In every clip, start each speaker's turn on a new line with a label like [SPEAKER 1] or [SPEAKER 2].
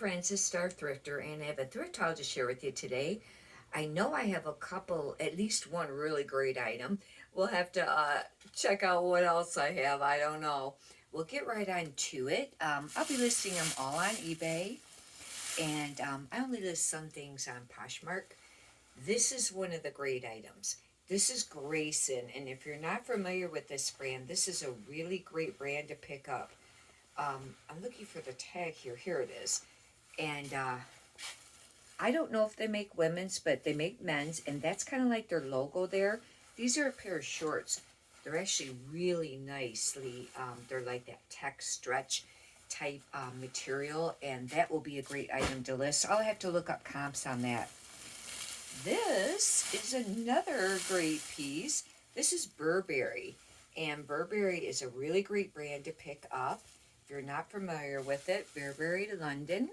[SPEAKER 1] Francis, Star Thrifter, and I have a thrift haul to share with you today. I know I have a couple, at least one really great item. We'll have to check out what else I have. I don't know. We'll get right on to it. I'll be listing them all on eBay, and I only list some things on Poshmark. This is one of the great items. This is Grayson, and if you're not familiar with this brand, this is a really great brand to pick up. I'm looking for the tag here. Here it is. And I don't know if they make women's, but they make men's, and that's kind of like their logo there. These are a pair of shorts. They're actually really nicely, they're like that tech stretch type material, and that will be a great item to list. I'll have to look up comps on that. This is another great piece. This is Burberry, and Burberry is a really great brand to pick up. If you're not familiar with it, Burberry London.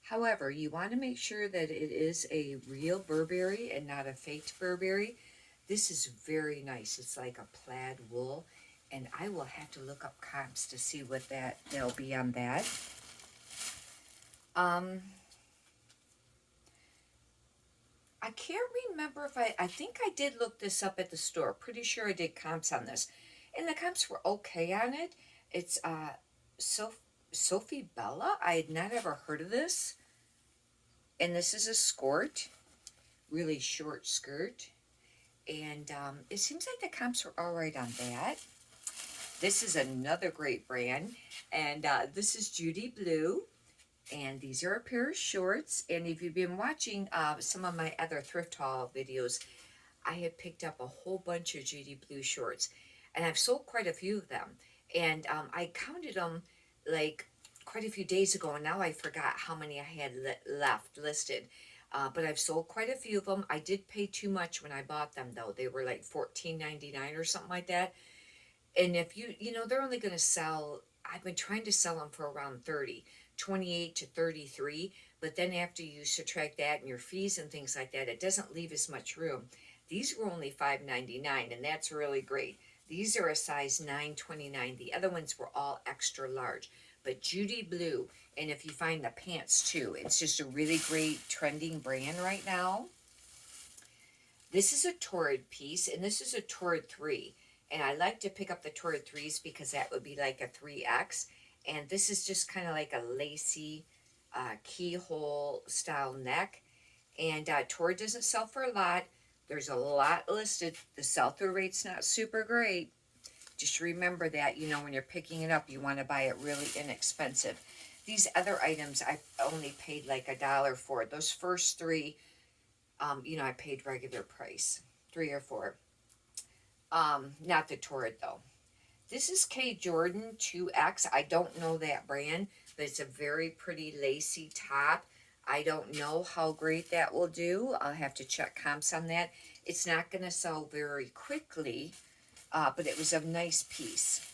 [SPEAKER 1] However, you want to make sure that it is a real Burberry and not a faked Burberry. This is very nice. It's like a plaid wool, and I will have to look up comps to see what they'll be on that. I can't remember if I think I did look this up at the store. Pretty sure I did comps on this, and the comps were okay on it. It's Sophie Bella. I had not ever heard of this. And this is a skirt, really short skirt. And it seems like the comps were all right on that. This is another great brand. And this is Judy Blue. And these are a pair of shorts. And if you've been watching some of my other thrift haul videos, I have picked up a whole bunch of Judy Blue shorts. And I've sold quite a few of them. And I counted them like quite a few days ago, and now I forgot how many I had left listed. But I've sold quite a few of them. I did pay too much when I bought them, though. They were like $14.99 or something like that. And if you know, they're only going to sell, I've been trying to sell them for around 30, 28 to 33. But then after you subtract that and your fees and things like that, it doesn't leave as much room. These were only $5.99, and that's really great. These are a size 9.29. The other ones were all extra large. But Judy Blue, and if you find the pants too, it's just a really great trending brand right now. This is a Torrid piece, and this is a Torrid 3. And I like to pick up the Torrid 3s because that would be like a 3X. And this is just kind of like a lacy keyhole style neck. And Torrid doesn't sell for a lot. There's a lot listed. The sell-through rate's not super great. Just remember that, you know, when you're picking it up, you want to buy it really inexpensive. These other items, I only paid like $1 for. Those first three, you know, I paid regular price, 3 or 4. Not the Torrid, though. This is K Jordan 2X. I don't know that brand, but it's a very pretty lacy top. I don't know how great that will do. I'll have to check comps on that. It's not going to sell very quickly. But it was a nice piece.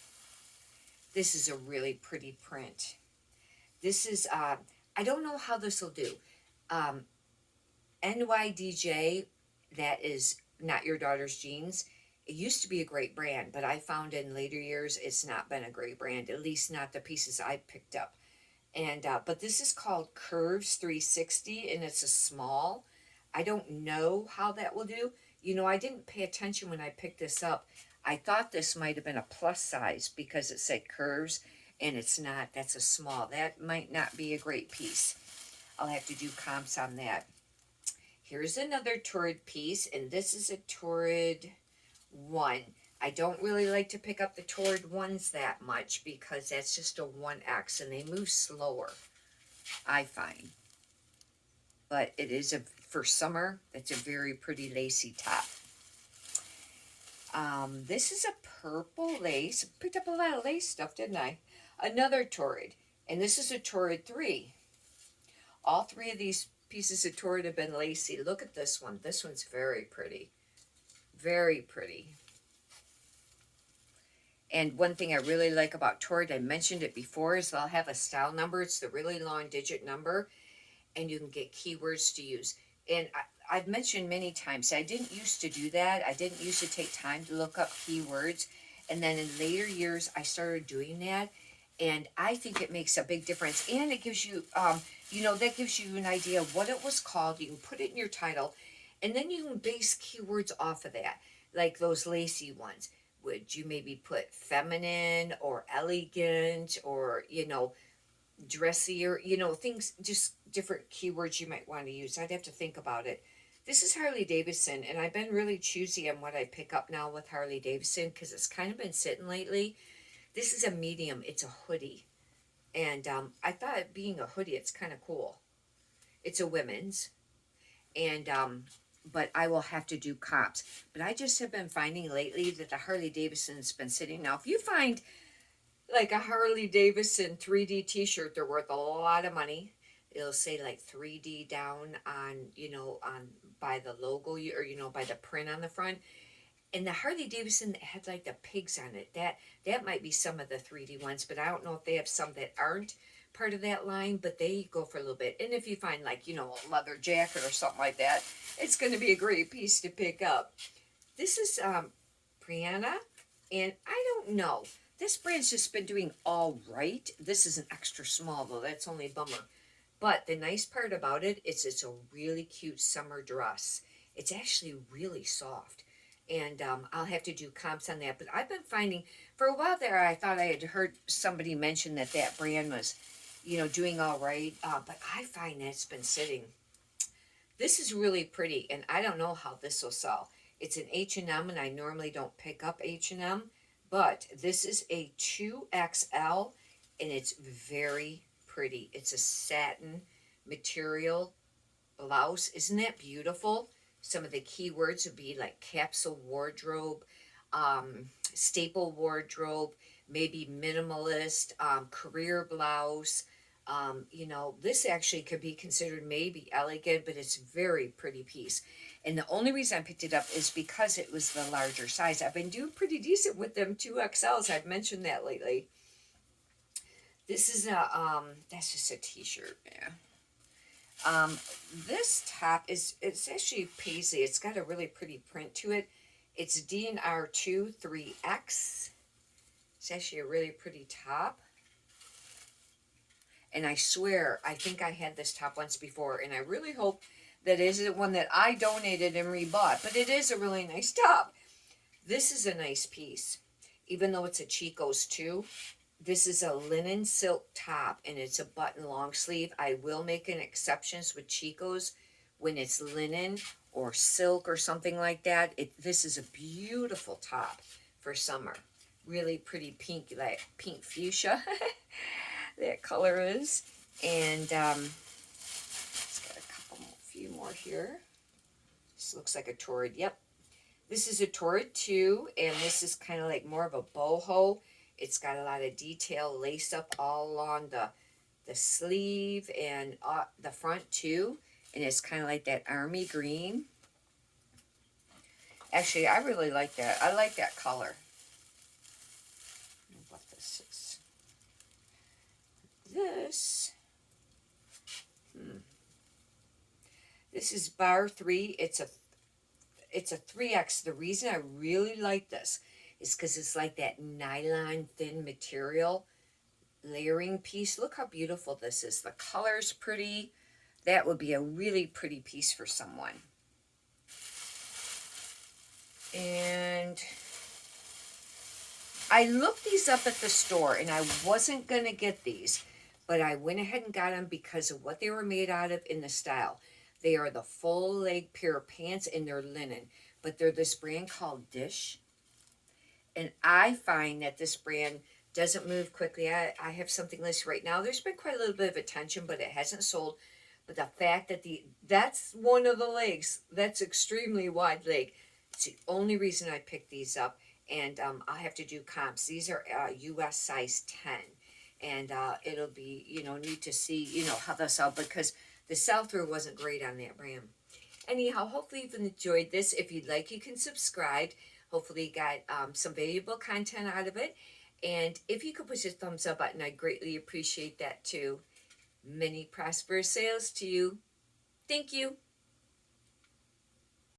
[SPEAKER 1] This is a really pretty print. This is, I don't know how this will do. NYDJ, that is Not Your Daughter's Jeans. It used to be a great brand, but I found in later years it's not been a great brand, at least not the pieces I picked up. And but this is called Curves 360, and it's a small. I don't know how that will do. You know, I didn't pay attention when I picked this up. I thought this might have been a plus size because it said curves, and it's not. That's a small. That might not be a great piece. I'll have to do comps on that. Here's another Torrid piece, and this is a Torrid 1. I don't really like to pick up the Torrid 1s that much because that's just a 1X, and they move slower, I find. But it is, for summer, it's a very pretty lacy top. This is a purple lace. Picked up a lot of lace stuff, didn't I? Another Torrid. And this is a Torrid 3. All 3 of these pieces of Torrid have been lacy. Look at this one. This one's very pretty. Very pretty. And one thing I really like about Torrid, I mentioned it before, is they'll have a style number. It's the really long digit number. And you can get keywords to use. And I've mentioned many times, I didn't used to do that. I didn't used to take time to look up keywords. And then in later years, I started doing that. And I think it makes a big difference. And it gives you, that gives you an idea of what it was called. You can put it in your title, and then you can base keywords off of that, like those lacy ones. Would you maybe put feminine or elegant or, dressier, things, just different keywords you might want to use. I'd have to think about it. This is Harley Davidson, and I've been really choosy on what I pick up now with Harley Davidson because it's kind of been sitting lately. This is a medium. It's a hoodie. And I thought it being a hoodie, it's kind of cool. It's a women's. And, but I will have to do comps. But I just have been finding lately that the Harley Davidson's been sitting. Now, if you find like a Harley Davidson 3D t-shirt, they're worth a lot of money. It'll say like 3D down on, by the logo or, by the print on the front. And the Harley Davidson that had like the pigs on it, that might be some of the 3D ones, but I don't know if they have some that aren't part of that line, but they go for a little bit. And if you find like, a leather jacket or something like that, it's going to be a great piece to pick up. This is Brianna, and I don't know. This brand's just been doing all right. This is an extra small though, that's only a bummer. But the nice part about it is it's a really cute summer dress. It's actually really soft. And I'll have to do comps on that. But I've been finding, for a while there, I thought I had heard somebody mention that brand was, doing all right. But I find that it's been sitting. This is really pretty, and I don't know how this will sell. It's an H&M, and I normally don't pick up H&M. But this is a 2XL, and it's very pretty. It's a satin material blouse. Isn't that beautiful? Some of the keywords would be like capsule wardrobe, staple wardrobe, maybe minimalist, career blouse. This actually could be considered maybe elegant, but it's a very pretty piece. And the only reason I picked it up is because it was the larger size. I've been doing pretty decent with them 2XLs. I've mentioned that lately. This is that's just a t-shirt, yeah. This top it's actually paisley. It's got a really pretty print to it. It's DNR2 3X. It's actually a really pretty top. And I swear, I think I had this top once before, and I really hope that isn't one that I donated and rebought, but it is a really nice top. This is a nice piece, even though it's a Chico's too. This is a linen silk top, and it's a button long sleeve. I will make an exceptions with Chico's when it's linen or silk or something like that. This is a beautiful top for summer. Really pretty pink, like pink fuchsia. That color is. And it's got a few more here. This looks like a torrid. Yep. This is a torrid too, and this is kind of like more of a boho. It's got a lot of detail lace up all along the sleeve and the front too. And it's kind of like that army green. Actually, I really like that. I like that color. What this is. This is bar 3. It's a 3X. The reason I really like this is because it's like that nylon thin material layering piece. Look how beautiful this is. The color's pretty. That would be a really pretty piece for someone. And I looked these up at the store, and I wasn't going to get these, but I went ahead and got them because of what they were made out of in the style. They are the full leg pair of pants, and they're linen, but they're this brand called Dish. And I find that this brand doesn't move quickly. I have something listed right now. There's been quite a little bit of attention, but it hasn't sold. But the fact that that's one of the legs, that's extremely wide leg. It's the only reason I picked these up. And I'll have to do comps. These are US size 10. And it'll be, neat to see, how they'll sell, because the sell-through wasn't great on that brand. Anyhow, hopefully you've enjoyed this. If you'd like, you can subscribe. Hopefully you got some valuable content out of it. And if you could push the thumbs up button, I'd greatly appreciate that too. Many prosperous sales to you. Thank you.